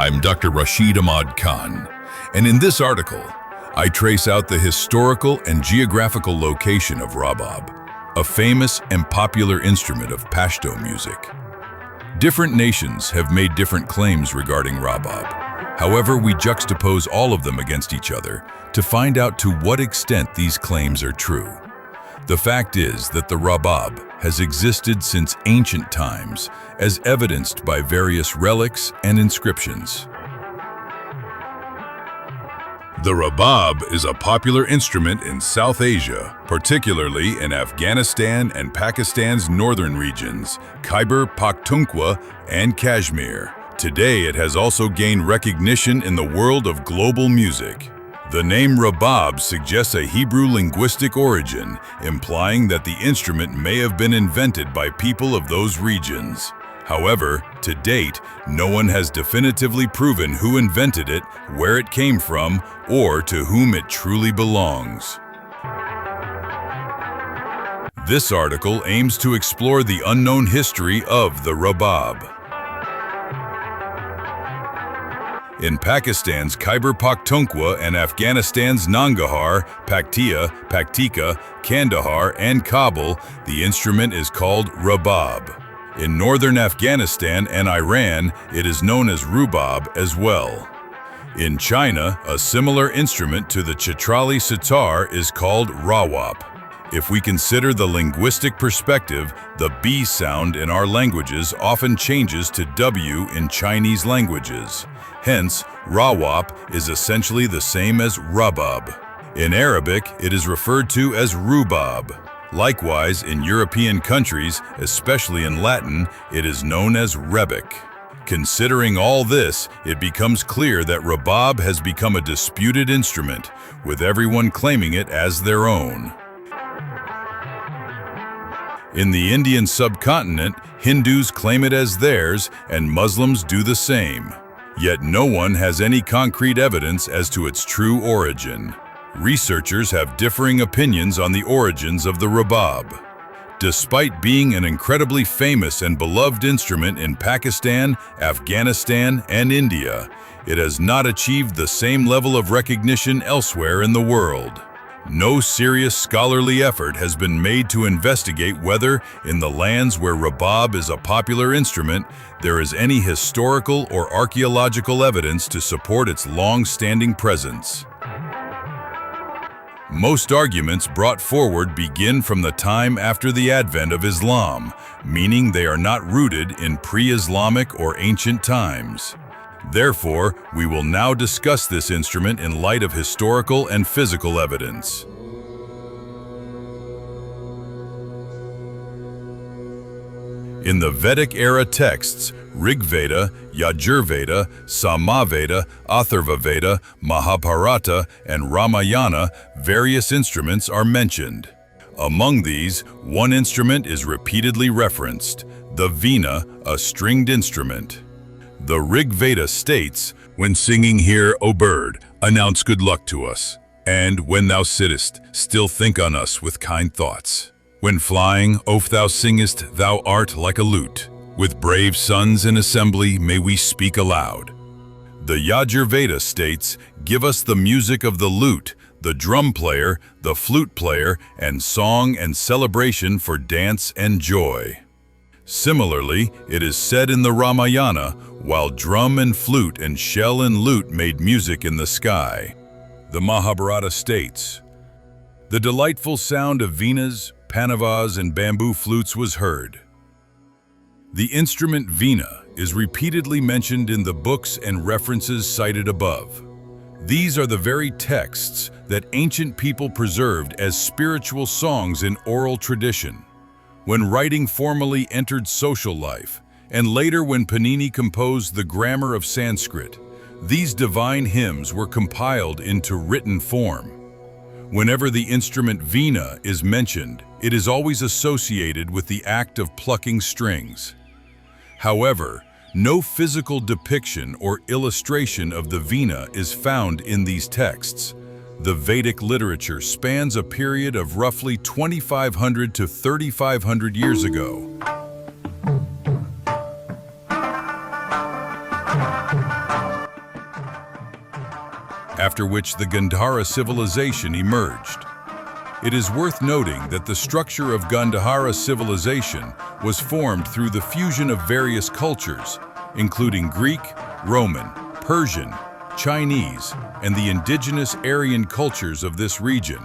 I'm Dr. Rashid Ahmad Khan, and in this article, I trace out the historical and geographical location of Rabab, a famous and popular instrument of Pashto music. Different nations have made different claims regarding Rabab. However, we juxtapose all of them against each other to find out to what extent these claims are true. The fact is that the Rabab has existed since ancient times, as evidenced by various relics and inscriptions. The Rabab is a popular instrument in South Asia, particularly in Afghanistan and Pakistan's northern regions, Khyber Pakhtunkhwa and Kashmir. Today, it has also gained recognition in the world of global music. The name Rabab suggests a Hebrew linguistic origin, implying that the instrument may have been invented by people of those regions. However, to date, no one has definitively proven who invented it, where it came from, or to whom it truly belongs. This article aims to explore the unknown history of the Rabab. In Pakistan's Khyber Pakhtunkhwa and Afghanistan's Nangarhar, Paktika, Kandahar, and Kabul, the instrument is called Rabab. In northern Afghanistan and Iran, it is known as rubab as well. In China, a similar instrument to the Chitrali sitar is called rawap. If we consider the linguistic perspective, the B sound in our languages often changes to W in Chinese languages. Hence, rawap is essentially the same as rabab. In Arabic, it is referred to as rubab. Likewise, in European countries, especially in Latin, it is known as rebec. Considering all this, it becomes clear that Rabab has become a disputed instrument, with everyone claiming it as their own. In the Indian subcontinent, Hindus claim it as theirs, and Muslims do the same. Yet no one has any concrete evidence as to its true origin. Researchers have differing opinions on the origins of the Rabab. Despite being an incredibly famous and beloved instrument in Pakistan, Afghanistan, and India, it has not achieved the same level of recognition elsewhere in the world. No serious scholarly effort has been made to investigate whether, in the lands where Rabab is a popular instrument, there is any historical or archaeological evidence to support its long-standing presence. Most arguments brought forward begin from the time after the advent of Islam, meaning they are not rooted in pre-Islamic or ancient times. Therefore, we will now discuss this instrument in light of historical and physical evidence. In the Vedic-era texts, Rig Veda, Yajurveda, Samaveda, Atharvaveda, Mahabharata, and Ramayana, various instruments are mentioned. Among these, one instrument is repeatedly referenced, the Vina, a stringed instrument. The Rig Veda states, "When singing here, O bird, announce good luck to us. And when thou sittest, still think on us with kind thoughts. When flying, oft thou singest, thou art like a lute. With brave sons in assembly may we speak aloud." The Yajurveda states, "Give us the music of the lute, the drum player, the flute player, and song and celebration for dance and joy." Similarly, it is said in the Ramayana, while drum and flute and shell and lute made music in the sky. The Mahabharata states, "The delightful sound of Vinas, Panavas, and bamboo flutes was heard." The instrument Vina is repeatedly mentioned in the books and references cited above. These are the very texts that ancient people preserved as spiritual songs in oral tradition. When writing formally entered social life, and later when Panini composed the grammar of Sanskrit, these divine hymns were compiled into written form. Whenever the instrument Vina is mentioned, it is always associated with the act of plucking strings. However, no physical depiction or illustration of the Vina is found in these texts. The Vedic literature spans a period of roughly 2,500 to 3,500 years ago. after which the Gandhara civilization emerged. It is worth noting that the structure of Gandhara civilization was formed through the fusion of various cultures, including Greek, Roman, Persian, Chinese, and the indigenous Aryan cultures of this region.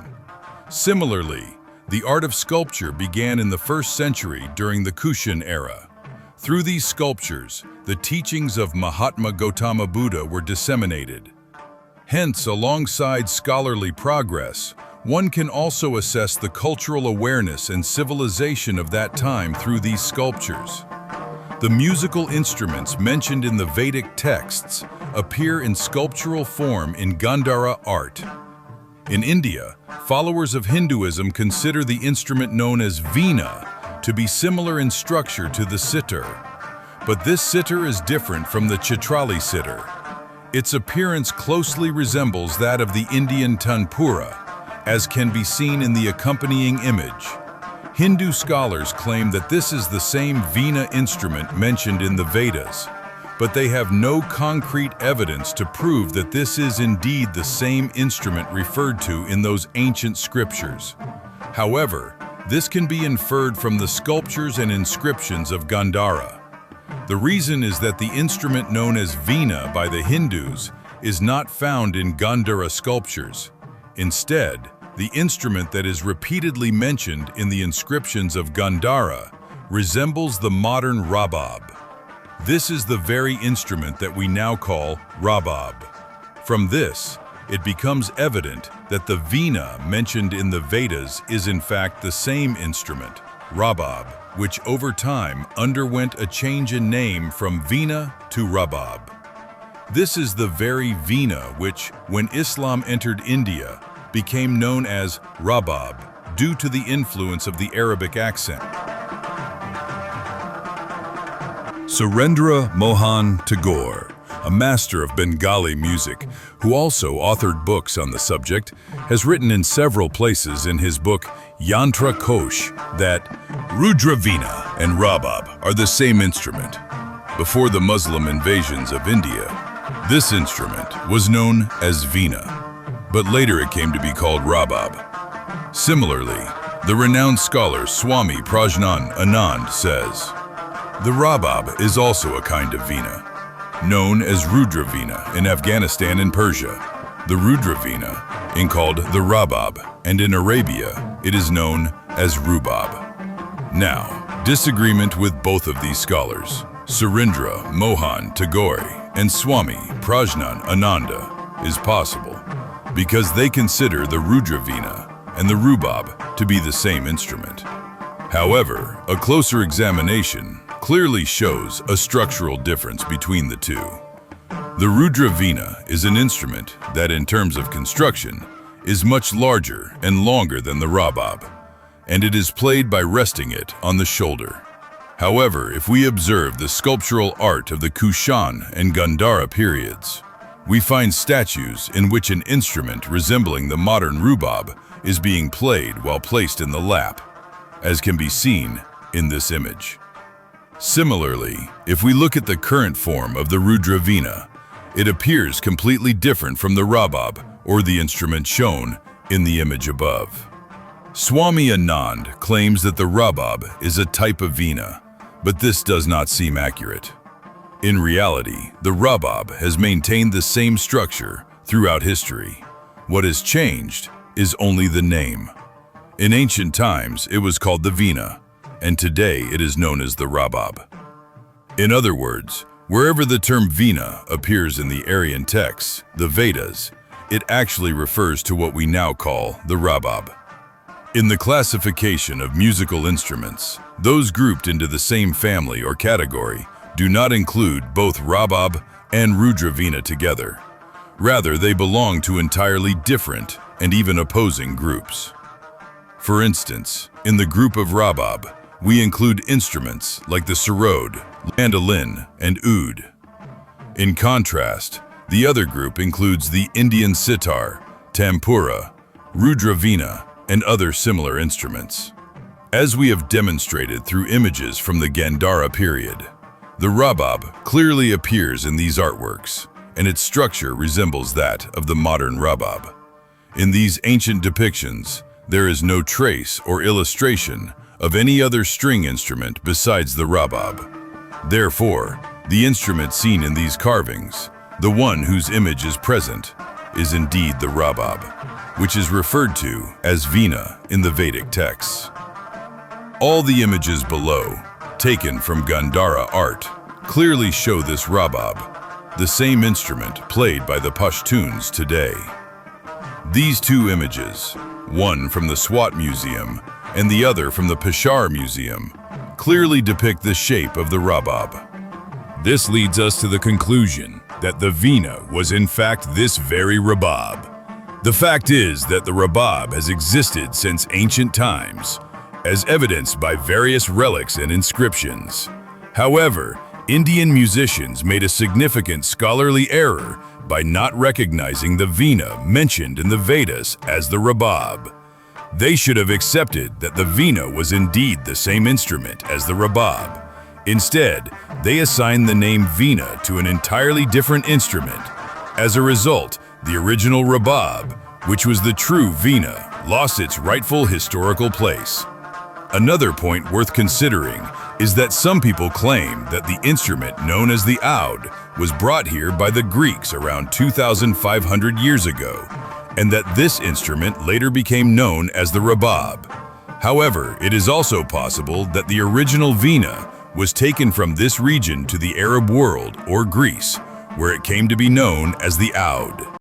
Similarly, the art of sculpture began in the 1st century during the Kushan era. Through these sculptures, the teachings of Mahatma Gautama Buddha were disseminated. Hence, alongside scholarly progress, one can also assess the cultural awareness and civilization of that time through these sculptures. The musical instruments mentioned in the Vedic texts appear in sculptural form in Gandhara art. In India, followers of Hinduism consider the instrument known as Veena to be similar in structure to the sitar. But this sitar is different from the Chitrali sitar. Its appearance closely resembles that of the Indian tanpura, as can be seen in the accompanying image. Hindu scholars claim that this is the same Veena instrument mentioned in the Vedas, but they have no concrete evidence to prove that this is indeed the same instrument referred to in those ancient scriptures. However, this can be inferred from the sculptures and inscriptions of Gandhara. The reason is that the instrument known as Veena by the Hindus is not found in Gandhara sculptures. Instead, the instrument that is repeatedly mentioned in the inscriptions of Gandhara resembles the modern Rabab. This is the very instrument that we now call Rabab. From this, it becomes evident that the Veena mentioned in the Vedas is in fact the same instrument, Rabab, which over time underwent a change in name from Veena to Rabab. This is the very Veena which, when Islam entered India, became known as Rabab due to the influence of the Arabic accent. Surendra Mohan Tagore, a master of Bengali music who also authored books on the subject, has written in several places in his book Yantra Kosh that Rudra Veena and Rabab are the same instrument. Before the Muslim invasions of India, this instrument was known as Veena, but later it came to be called Rabab. Similarly, the renowned scholar Swami Prajnan Anand says, the Rabab is also a kind of Veena, known as Rudra Veena in Afghanistan and Persia, the Rudra Veena in called the Rabab, and in Arabia it is known as Rubab. Now, disagreement with both of these scholars, Surendra Mohan Tagore and Swami Prajnan Ananda, is possible because they consider the Rudra Veena and the Rubab to be the same instrument. However, a closer examination clearly shows a structural difference between the two. The Rudra Veena is an instrument that, in terms of construction, is much larger and longer than the Rabab, and it is played by resting it on the shoulder. However, if we observe the sculptural art of the Kushan and Gandhara periods, we find statues in which an instrument resembling the modern Rubab is being played while placed in the lap, as can be seen in this image. Similarly, if we look at the current form of the Rudra Veena, it appears completely different from the Rabab, or the instrument shown in the image above. Swami Anand claims that the Rabab is a type of Veena, but this does not seem accurate. In reality, the Rabab has maintained the same structure throughout history. What has changed is only the name. In ancient times, it was called the Veena, and today it is known as the Rabab. In other words, wherever the term Veena appears in the Aryan texts, the Vedas, it actually refers to what we now call the Rabab. In the classification of musical instruments, those grouped into the same family or category do not include both Rabab and Rudra Veena together. Rather, they belong to entirely different and even opposing groups. For instance, in the group of Rabab, we include instruments like the sarod, mandolin, and oud. In contrast, the other group includes the Indian sitar, tanpura, Rudra Veena, and other similar instruments. As we have demonstrated through images from the Gandhara period, the Rabab clearly appears in these artworks, and its structure resembles that of the modern rabab. In these ancient depictions, there is no trace or illustration of any other string instrument besides the rabab. Therefore, the instrument seen in these carvings, the one whose image is present, is indeed the rabab, which is referred to as Vina in the Vedic texts. All the images below, taken from Gandhara art, clearly show this rabab, the same instrument played by the Pashtuns today. These two images, one from the Swat Museum and the other from the Peshawar Museum, clearly depict the shape of the rabab. This leads us to the conclusion that the Vina was in fact this very rabab. The fact is that the rabab has existed since ancient times, as evidenced by various relics and inscriptions. However, Indian musicians made a significant scholarly error by not recognizing the Vina mentioned in the Vedas as the rabab. They should have accepted that the Vina was indeed the same instrument as the rabab. Instead, they assigned the name Vina to an entirely different instrument. As a result, the original rabab, which was the true Vina, lost its rightful historical place. Another point worth considering is that some people claim that the instrument known as the oud was brought here by the Greeks around 2,500 years ago, and that this instrument later became known as the rabab. However, it is also possible that the original Vina was taken from this region to the Arab world or Greece, where it came to be known as the oud.